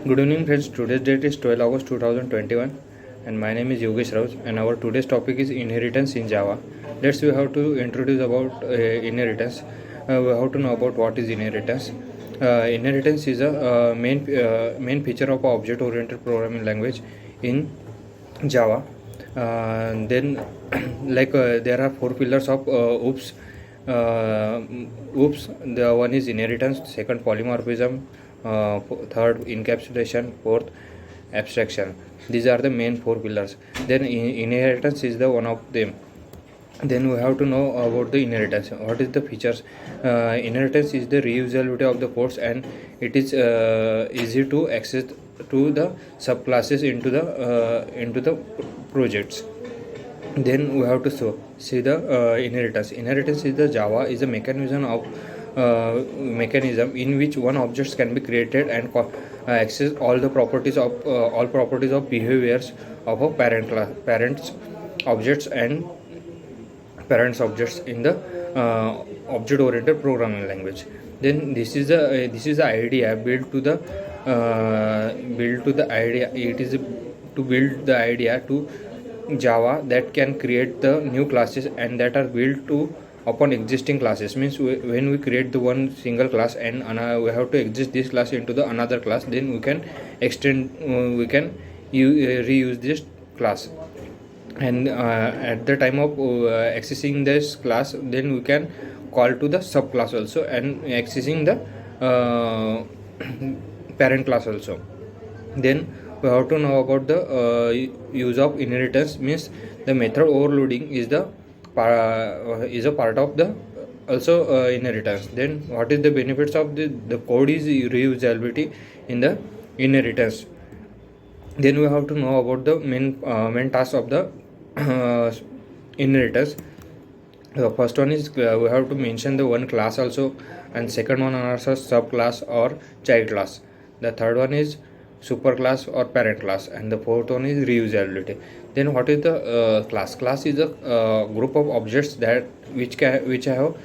Good evening, friends. Today's date is 12 August 2021, and my name is Yogesh Raut. And our today's topic is inheritance in Java. Let's we have to introduce about inheritance. We have to know about what is inheritance. Inheritance is a main feature of object-oriented programming language in Java. Then, there are four pillars of OOPS. OOPS. The one is inheritance, second polymorphism, third encapsulation, fourth abstraction. These are the main four pillars. Then inheritance is the one of them. Then we have to know about the inheritance. What is the features? Inheritance is the reusability of the codes, and it is easy to access to the subclasses into the projects. Then we have to see the inheritance. Inheritance is the Java is a mechanism in which one objects can be created and access all properties of behaviors of a parents objects and parents objects in the object oriented programming language. Then this is the idea built to the idea. It is to build the idea to Java that can create the new classes and that are built to upon existing classes. Means when we create the one single class and we have to exist this class into the another class, then we can reuse this class. And at the time of accessing this class, then we can call to the subclass also and accessing the parent class also. Then we have to know about the use of inheritance. Means the method overloading is a part of the also inheritance. Then what is the benefits of the code is reusability in the inheritance. Then we have to know about the main task of the inheritance. The first one is we have to mention the one class also, and second one also subclass or child class. The third one is superclass or parent class, and the fourth one is reusability. Then what is the class? Class is a group of objects that which have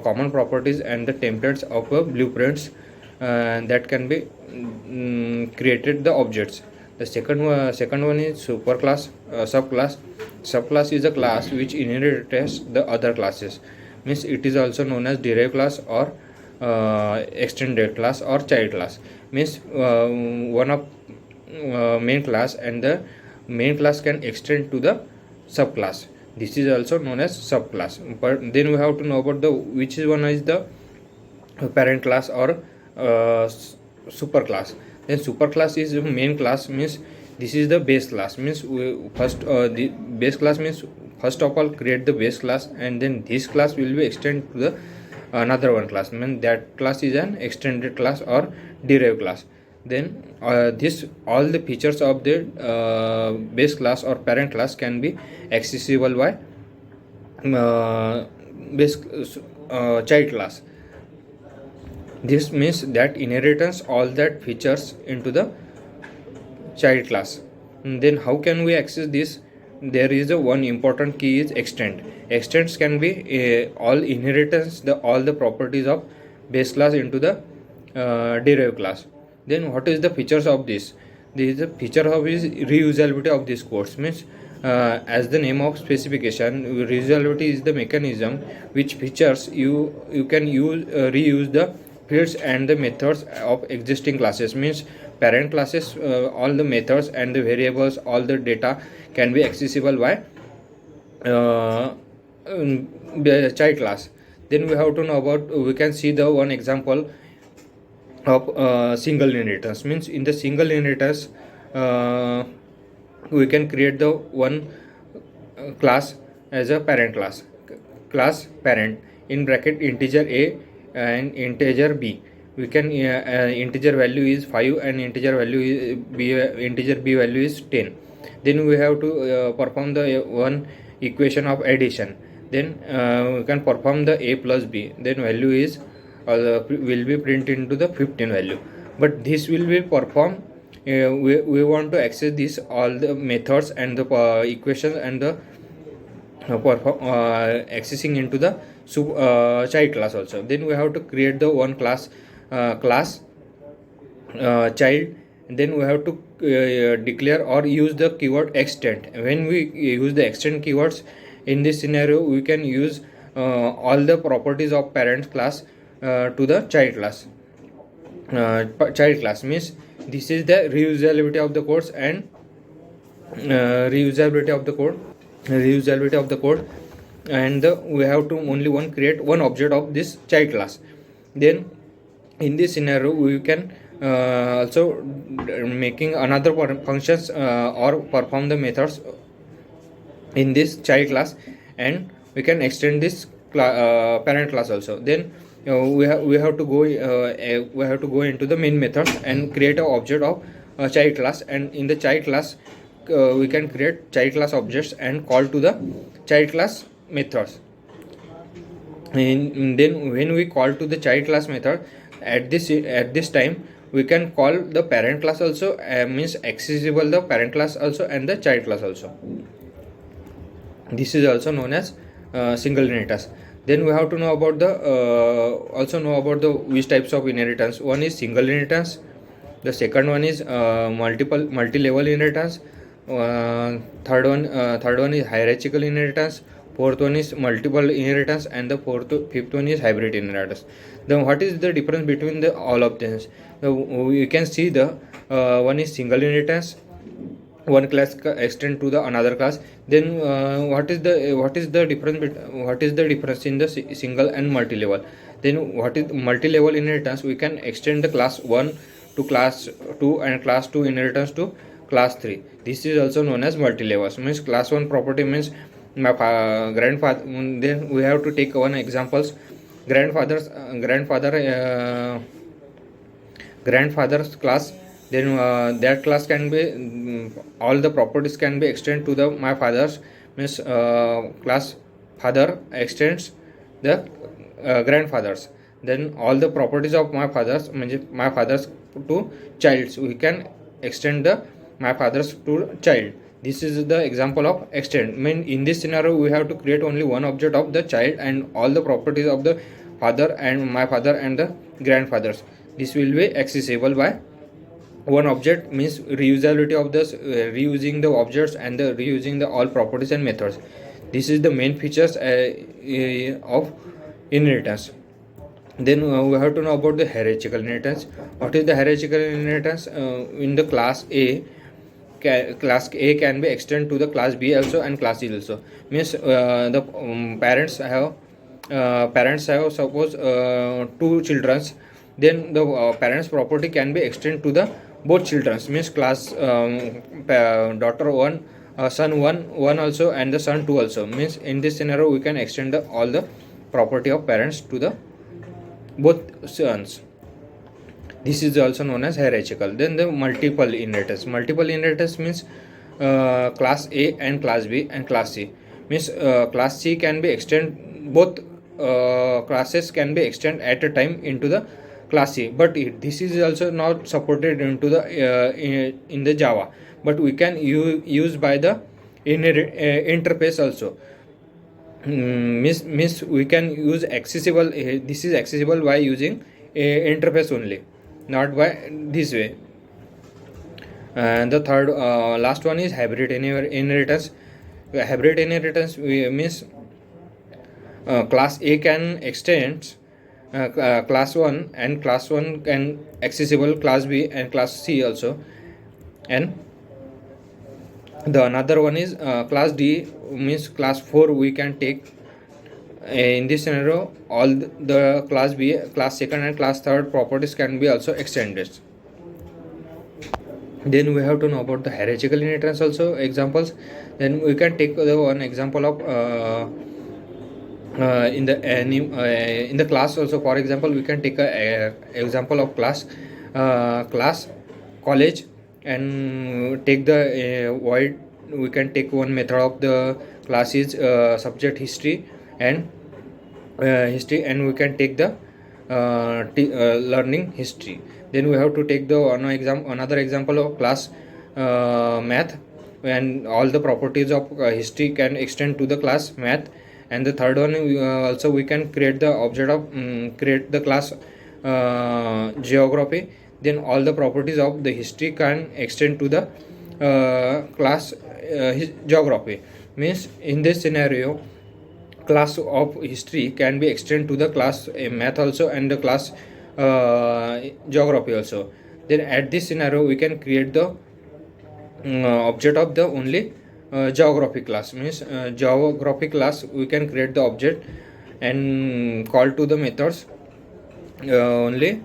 common properties and the templates of blueprints that can be created the objects. The second one is superclass, subclass. Subclass is a class which inherits the other classes. Means it is also known as derived class or extended class or child class. Means one of main class, and the main class can extend to the subclass. This is also known as subclass. But then we have to know about the which is one is the parent class or superclass. Then superclass is the main class. Means this is the base class. Means the base class means first of all create the base class, and then this class will be extended to the another one class. Means that class is an extended class or derived class. Then this all the features of the base class or parent class can be accessible by base child class. This means that inheritance all that features into the child class. Then how can we access this? There is a one important key is extend. Extends can be all inheritance all the properties of base class into the derived class. Then what is the features of this? This is the feature of is reusability of this codes. Means as the name of specification, reusability is the mechanism which features you can reuse the fields and the methods of existing classes. Means parent classes, all the methods and the variables, all the data can be accessible by child class. Then we have to know about, we can see the one example of single inheritance. Means in the single inheritance we can create the one class as a parent class parent in bracket integer a and integer b. We can integer value is 5 and integer b value is 10. Then we have to perform the one equation of addition. Then we can perform the a plus b. Then value is will be printed into the 15 value. But this will be performed. We want to access this all the methods and the equations and the accessing into the child class also. Then we have to create the one class child then we have to declare or use the keyword extend. When we use the extend keywords in this scenario, we can use all the properties of parent class to the child class. Child class means this is the reusability of the codes and reusability of the code, and we have to only create one object of this child class. Then in this scenario we can also making another functions or perform the methods in this child class, and we can extend this parent class also. Then we have to go into the main methods and create an object of child class, and in the child class we can create child class objects and call to the child class methods. And then when we call to the child class method, at this time we can call the parent class also, means accessible the parent class also and the child class also. This is also known as single inheritance. Then we have to know about the which types of inheritance. One is single inheritance, the second one is multi-level inheritance, third one is hierarchical inheritance, fourth one is multiple inheritance, and the fifth one is hybrid inheritance. Then what is the difference between the all of them? You can see the one is single inheritance, one class extend to the another class. Then what is the difference in the single and multi-level? Then what is multi-level inheritance? We can extend the class 1 to class 2 and class 2 inheritance to class 3. This is also known as multi-levels. Means class 1 property means my grandfather. Then we have to take one examples. Grandfather's class. Then that class can be all the properties can be extended to the my father's, means class father extends the grandfathers. Then all the properties of my father's to child, so we can extend the my father's to child. This is the example of extend. Mean in this scenario we have to create only one object of the child and all the properties of the father and my father and the grandfathers. This will be accessible by one object, means reusability of this reusing the objects and the reusing the all properties and methods. This is the main features of inheritance. Then we have to know about the hierarchical inheritance. What is the hierarchical inheritance? In the class A, class A can be extended to the class B also and class C also. Means the parents have suppose 2 children. Then the parents property can be extended to the both children, means class daughter 1, son 1 also, and the son 2 also. Means in this scenario we can extend all the property of parents to the both sons. This is also known as hierarchical. Then the multiple inheritance means class A and class B and class C. Means class C can be extended, both classes can be extended at a time into the class C, but this is also not supported into the in the Java, but we can use by the interface also. Means we can use accessible, this is accessible by using interface only, not by this way. And the third last one is hybrid inheritance. Hybrid inheritance means class A can extend class 1, and class 1 can accessible class B and class C also. And the another one is class D, means class 4 we can take. In this scenario all the class B, class 2nd and class 3rd properties can be also extended. Then we have to know about the hierarchical inheritance also examples. Then we can take the one example of in the class also. For example, we can take a example of class college, and take the void. We can take one method of the class is subject history, and we can take the learning history. Then we have to take the another example of class math, and all the properties of history can extend to the class math. And the third one also we can create the object of create the class geography. then all the properties of the history can extend to the class geography. Means in this scenario, class of history can be extended to the class math also and the class geography also. Then at this scenario we can create the object of the only geography class. Means geography class we can create the object and call to the methods only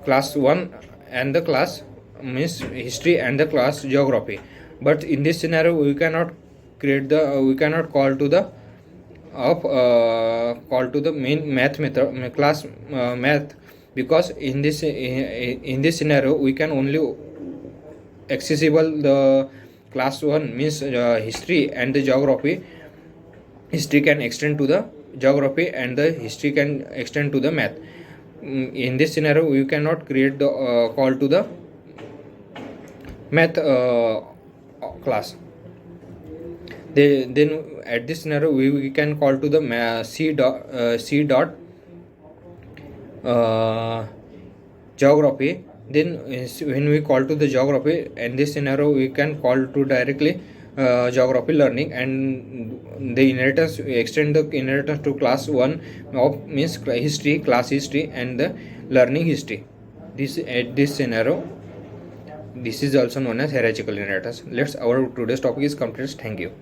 class 1 and the class means history and the class geography. But in this scenario we cannot create the we cannot call to the call to the main math method class math, because in this scenario we can only accessible the class 1 means history and the geography. History can extend to the geography and the history can extend to the math. In this scenario we cannot create the call to the math class. Then at this scenario we can call to the c dot geography. Then when we call to the geography, in this scenario we can call to directly geography learning, and the inheritance extend the inheritance to class 1 of means history, class history and the learning history. This at this scenario, this is also known as hierarchical inheritance. Let's our today's topic is completed. Thank you.